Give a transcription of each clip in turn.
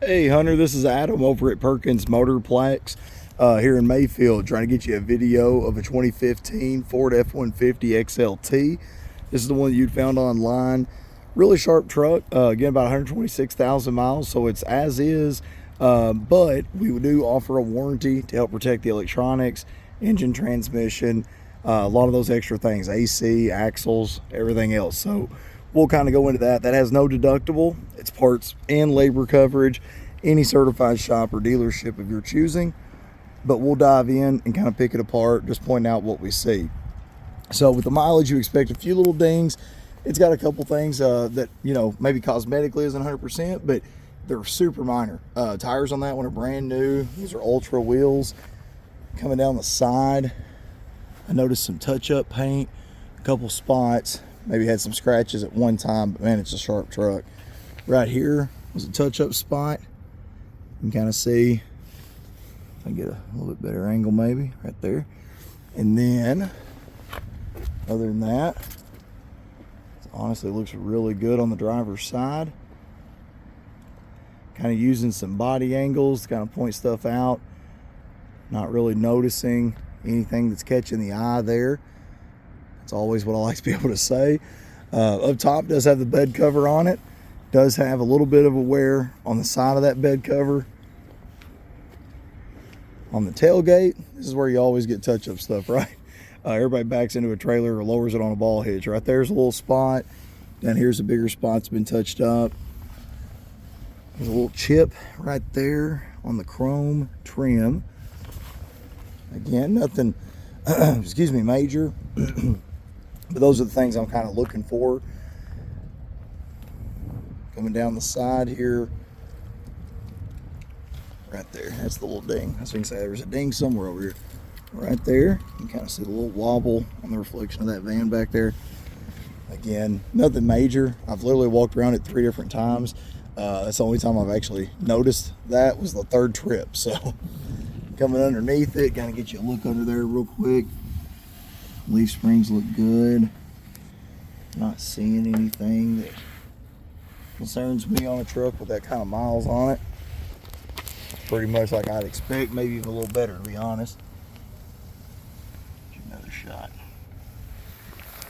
Hey Hunter, this is Adam over at Perkins Motorplex here in Mayfield, trying to get you a video of a 2015 Ford F-150 XLT. This is the one that you'd found online. Really sharp truck, again about 126,000 miles, so it's as is, but we do offer a warranty to help protect the electronics, engine, transmission, a lot of those extra things, AC, axles, everything else. So we'll kind of go into that. That has no deductible. It's parts and labor coverage, any certified shop or dealership of your choosing. But we'll dive in and kind of pick it apart, just point out what we see. So with the mileage, you expect a few little dings. It's got a couple things that, you know, maybe cosmetically isn't 100%, but they're super minor. Tires on that one are brand new. These are Ultra wheels. Coming down the side, I noticed some touch-up paint, a couple spots. Maybe had some scratches at one time, but man, it's a sharp truck. Right here was a touch-up spot. You can kind of see, if I can get a little bit better angle maybe, right there. And then, other than that, it honestly looks really good on the driver's side. Kind of using some body angles to kind of point stuff out. Not really noticing anything that's catching the eye there. It's always what I like to be able to say. Up top does have the bed cover on it. Does have a little bit of a wear on the side of that bed cover. On the tailgate, this is where you always get touch-up stuff, right? Everybody backs into a trailer or lowers it on a ball hitch. Right there's a little spot. Down here's a bigger spot that's been touched up. There's a little chip right there on the chrome trim. Again, nothing, excuse me, major. But those are the things I'm kind of looking for. Coming down the side here, right there, that's the little ding. As you can say, there's a ding somewhere over here. Right there, you can kind of see the little wobble on the reflection of that van back there. Again, nothing major. I've literally walked around it 3 different times. That's the only time I've actually noticed that was the 3rd trip. So coming underneath it, kind of get you a look under there real quick. Leaf springs look good. Not seeing anything that concerns me on a truck with that kind of miles on it. Pretty much like I'd expect, maybe even a little better, to be honest. Another shot.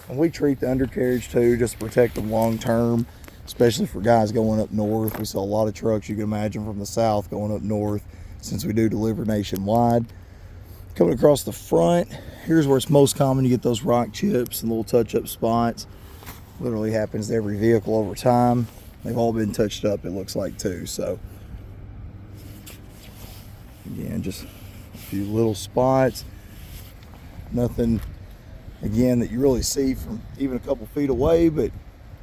And we treat the undercarriage too, just to protect them long term, especially for guys going up north. We sell a lot of trucks, you can imagine, from the south going up north, since we do deliver nationwide. Coming across the front, here's where it's most common. You get those rock chips and little touch-up spots. Literally happens to every vehicle over time. They've all been touched up, it looks like, too. So again, just a few little spots. Nothing, again, that you really see from even a couple feet away, but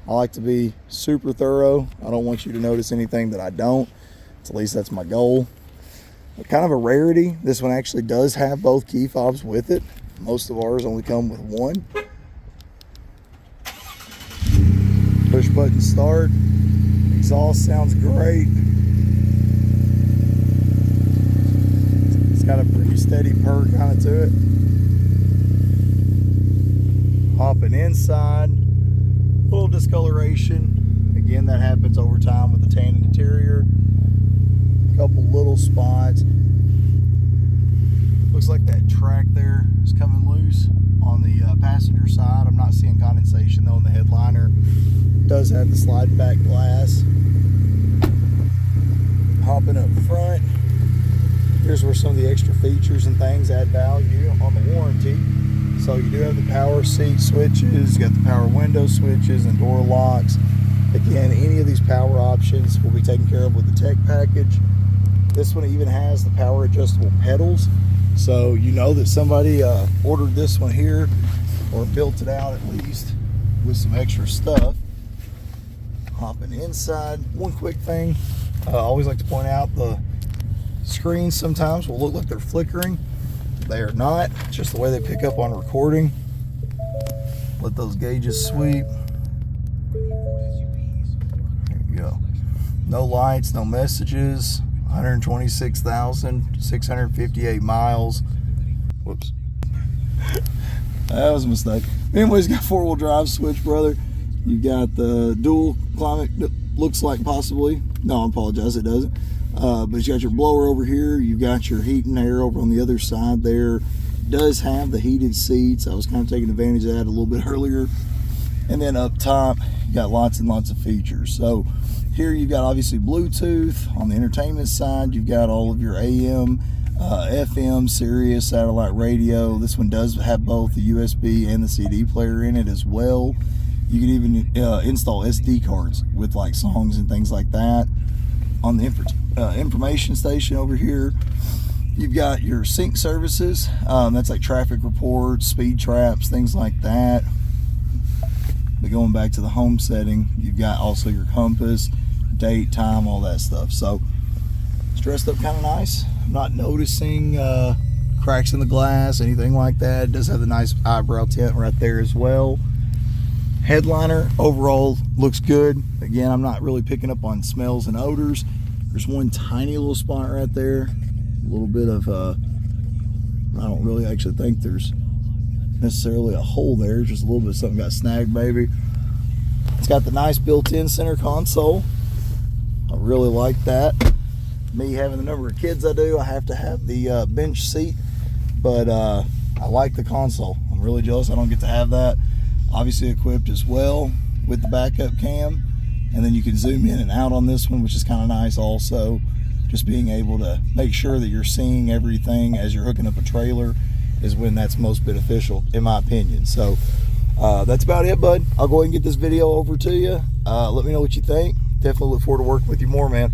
I like to be super thorough. I don't want you to notice anything that I don't. At least that's my goal. Kind of a rarity, this one actually does have both key fobs with it. Most of ours only come with one. Push button start. Exhaust sounds great. It's got a pretty steady purr kind of to it. Hopping inside, a little discoloration. Again, that happens over time with the tan interior. Couple little spots. Looks like that track there is coming loose on the passenger side. I'm not seeing condensation though in the headliner. It does have the slide back glass. Hopping up front, here's where some of the extra features and things add value on the warranty. So you do have the power seat switches, you got the power window switches and door locks. Again, any of these power options will be taken care of with the tech package. This one even has the power adjustable pedals, so you know that somebody ordered this one here or built it out at least with some extra stuff. Hopping inside, one quick thing I always like to point out, the screens sometimes will look like they're flickering. They are not, it's just the way they pick up on recording. Let those gauges sweep. There you go. No lights, no messages. 126,658 miles. Whoops. That was a mistake. Anyways, got 4-wheel drive switch, brother. You got the dual climate, looks like possibly. No, I apologize, it doesn't. But you got your blower over here. You've got your heat and air over on the other side there. It does have the heated seats. I was kind of taking advantage of that a little bit earlier. And then up top, you got lots and lots of features. So here you've got obviously Bluetooth. On the entertainment side, you've got all of your AM, FM, Sirius, satellite radio. This one does have both the USB and the CD player in it as well. You can even install SD cards with like songs and things like that. On the information station over here, you've got your sync services. That's like traffic reports, speed traps, things like that. But going back to the home setting, you've got also your compass, date, time, all that stuff. So it's dressed up kind of nice. I'm not noticing cracks in the glass, anything like that. It does have the nice eyebrow tint right there as well. Headliner overall looks good. Again, I'm not really picking up on smells and odors. There's one tiny little spot right there. A little bit of, I don't really actually think there's necessarily a hole there, just a little bit of something got snagged maybe. It's got the nice built-in center console. I really like that. Me having the number of kids I do, I have to have the bench seat, but I like the console. I'm really jealous I don't get to have that. Obviously equipped as well with the backup cam, and then you can zoom in and out on this one, which is kind of nice also. Just being able to make sure that you're seeing everything as you're hooking up a trailer is when that's most beneficial, in my opinion. So that's about it, bud. I'll go ahead and get this video over to you. Let me know what you think. Definitely look forward to working with you more, man.